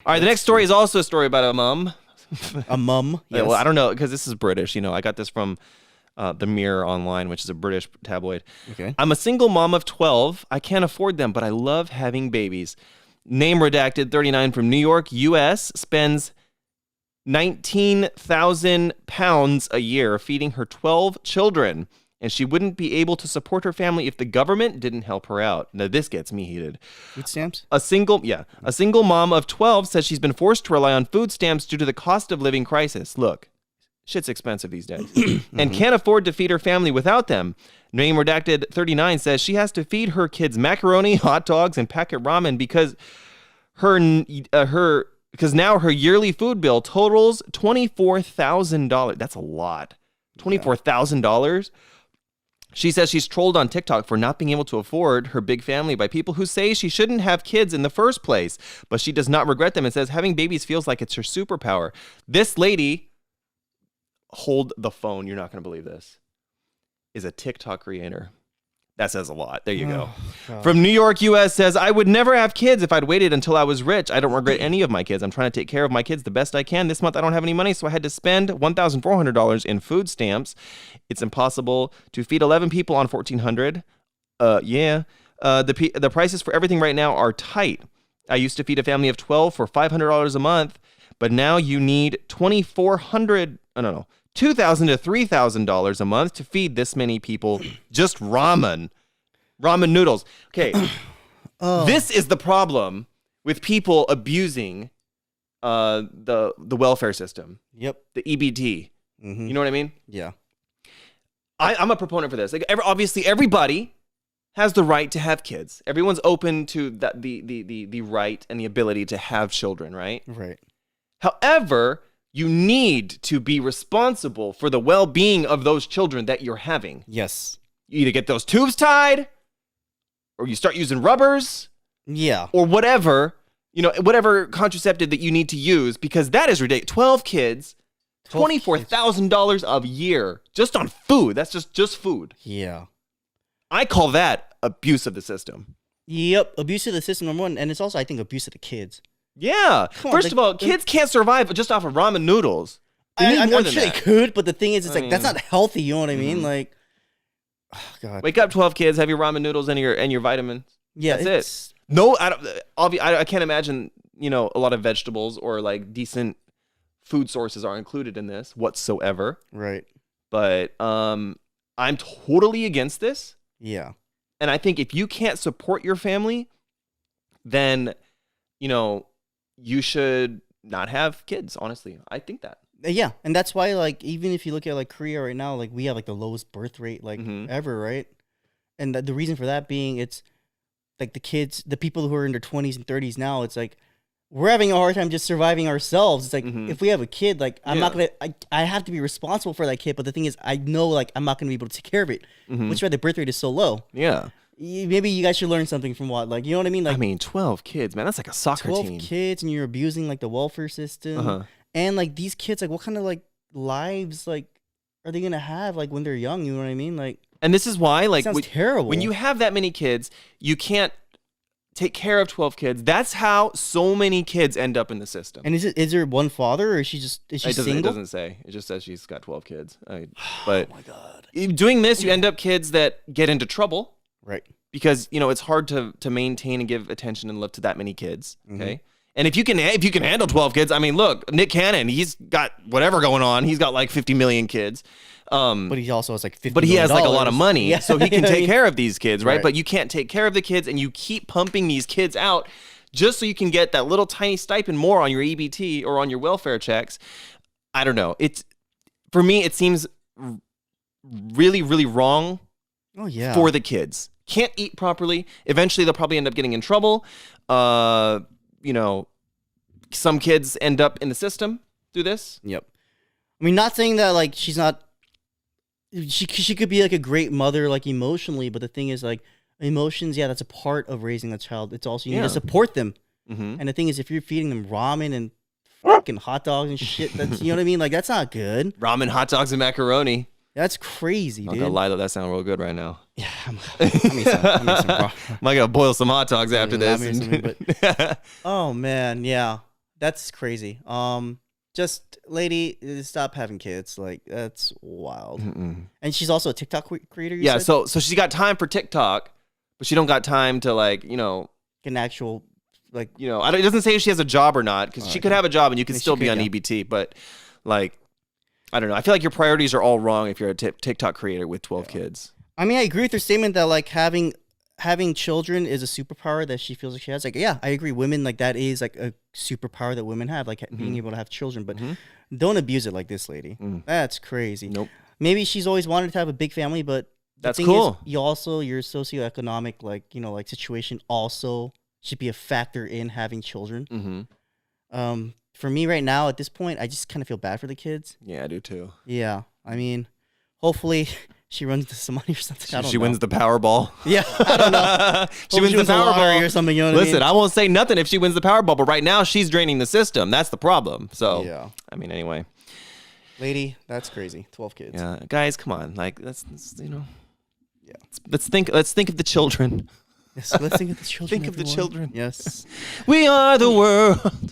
All right, the next story is also a story about a mum. A mum? Yes. Well, I don't know, because this is British. I got this from the Mirror Online, which is a British tabloid. Okay. I'm a single mom of 12. I can't afford them, but I love having babies. Name redacted, 39 from New York, U.S., spends 19,000 pounds a year feeding her 12 children, and she wouldn't be able to support her family if the government didn't help her out. Now, this gets me heated. Food stamps? A single mom of 12 says she's been forced to rely on food stamps due to the cost of living crisis. Look, shit's expensive these days, and can't afford to feed her family without them. Name redacted 39 says she has to feed her kids macaroni, hot dogs, and packet ramen because now her yearly food bill totals $24,000. That's a lot. $24,000. She says she's trolled on TikTok for not being able to afford her big family by people who say she shouldn't have kids in the first place, but she does not regret them and says having babies feels like it's her superpower. This lady, hold the phone, you're not going to believe this, is a TikTok creator. That says a lot. There you go. God. From New York, U.S. says, I would never have kids if I'd waited until I was rich. I don't regret any of my kids. I'm trying to take care of my kids the best I can. This month, I don't have any money, so I had to spend $1,400 in food stamps. It's impossible to feed 11 people on $1,400. The prices for everything right now are tight. I used to feed a family of 12 for $500 a month, but now you need $2,000 to $3,000 a month to feed this many people. Just ramen noodles. Okay, This is the problem with people abusing the welfare system. Yep. The EBT. You know what I mean? Yeah. I'm a proponent for this. Obviously, everybody has the right to have kids. Everyone's open to that the right and the ability to have children, right? Right. However, you need to be responsible for the well-being of those children that you're having. Yes. You either get those tubes tied, or you start using rubbers. Yeah. Or whatever contraceptive that you need to use, because that is ridiculous. 12 kids, $24,000 a year just on food. That's just food. Yeah. I call that abuse of the system. Yep. Abuse of the system, number one. And it's also, I think, abuse of the kids. Yeah. First of all, kids can't survive just off of ramen noodles. I'm sure they could, but the thing is, that's not healthy. You know what I mean? Like, oh God. Wake up, 12 kids. Have your ramen noodles and your vitamins. Yeah, that's it. No, I can't imagine. A lot of vegetables or like decent food sources are included in this whatsoever. Right. But I'm totally against this. Yeah. And I think if you can't support your family, then you should not have kids, honestly. I think that. Yeah, and that's why, like, even if you look at, like, Korea right now, like, we have, like, the lowest birth rate, like, ever, right? And the reason for that being, it's, like, the people who are in their 20s and 30s now, it's, like, we're having a hard time just surviving ourselves. It's, like, if we have a kid, like, I'm not going to, I have to be responsible for that kid, but the thing is, I know, like, I'm not going to be able to take care of it, which is why the birth rate is so low. Yeah. Maybe you guys should learn something from what, like, you know what I mean? Like, 12 kids, man, that's like a soccer 12 team. 12 kids, and you're abusing, like, the welfare system. And, like, these kids, like, what kind of, like, lives, like, are they going to have, like, when they're young? You know what I mean? Like, and this is why, like, sounds terrible. When you have that many kids, you can't take care of 12 kids. That's how so many kids end up in the system. And is there one father, or is she single? It doesn't say. It just says she's got 12 kids. But oh, my God. Doing this, you end up kids that get into trouble. Right. Because, it's hard to maintain and give attention and love to that many kids, okay? And if you can handle 12 kids, I mean, look, Nick Cannon, he's got whatever going on. He's got like 50 million kids. But he also has like $50 But he has like a lot of money, so he can take care of these kids, right? Right? But you can't take care of the kids, and you keep pumping these kids out just so you can get that little tiny stipend more on your EBT or on your welfare checks. I don't know. For me, it seems really, really wrong. Oh, yeah. For the kids. Can't eat properly. Eventually, they'll probably end up getting in trouble. Some kids end up in the system through this. Yep. I mean, not saying that, like, she's not... She could be, like, a great mother, like, emotionally, but the thing is, like, emotions, that's a part of raising a child. It's also, you need to support them. And the thing is, if you're feeding them ramen and fucking hot dogs and shit, that's, you know what I mean? Like, that's not good. Ramen, hot dogs, and macaroni. That's crazy, dude. I'm not gonna lie, though, that sounds real good right now. Yeah, I might gotta boil some hot dogs after this. Oh, man, yeah. That's crazy. Just lady, stop having kids. Like that's wild. And she's also a TikTok creator. You said? So she got time for TikTok, but she don't got time to like an actual like it doesn't say if she has a job or not because she could have a job and you could still be on EBT, but like I don't know. I feel like your priorities are all wrong if you're a TikTok creator with 12 kids. I mean, I agree with her statement that like having children is a superpower that she feels like she has. Like, yeah, I agree. Women, like that is like a superpower that women have, like being able to have children. But don't abuse it like this lady. That's crazy. Nope. Maybe she's always wanted to have a big family, but that's cool. Is, your socioeconomic like situation also should be a factor in having children. For me right now at this point, I just kind of feel bad for the kids. Yeah, I do too. Yeah, I mean, hopefully. She runs into some money or something. She wins the Powerball. Yeah, I don't know. She wins the Powerball or something. You know what Listen, I mean? I won't say nothing if she wins the Powerball, but right now she's draining the system. That's the problem. So, yeah. I mean, anyway. Lady, that's crazy. 12 kids. Yeah, guys, come on. Like, let's Yeah. Let's think of the children. Yes, let's think of the children. Think of the children. Yes. We are the world.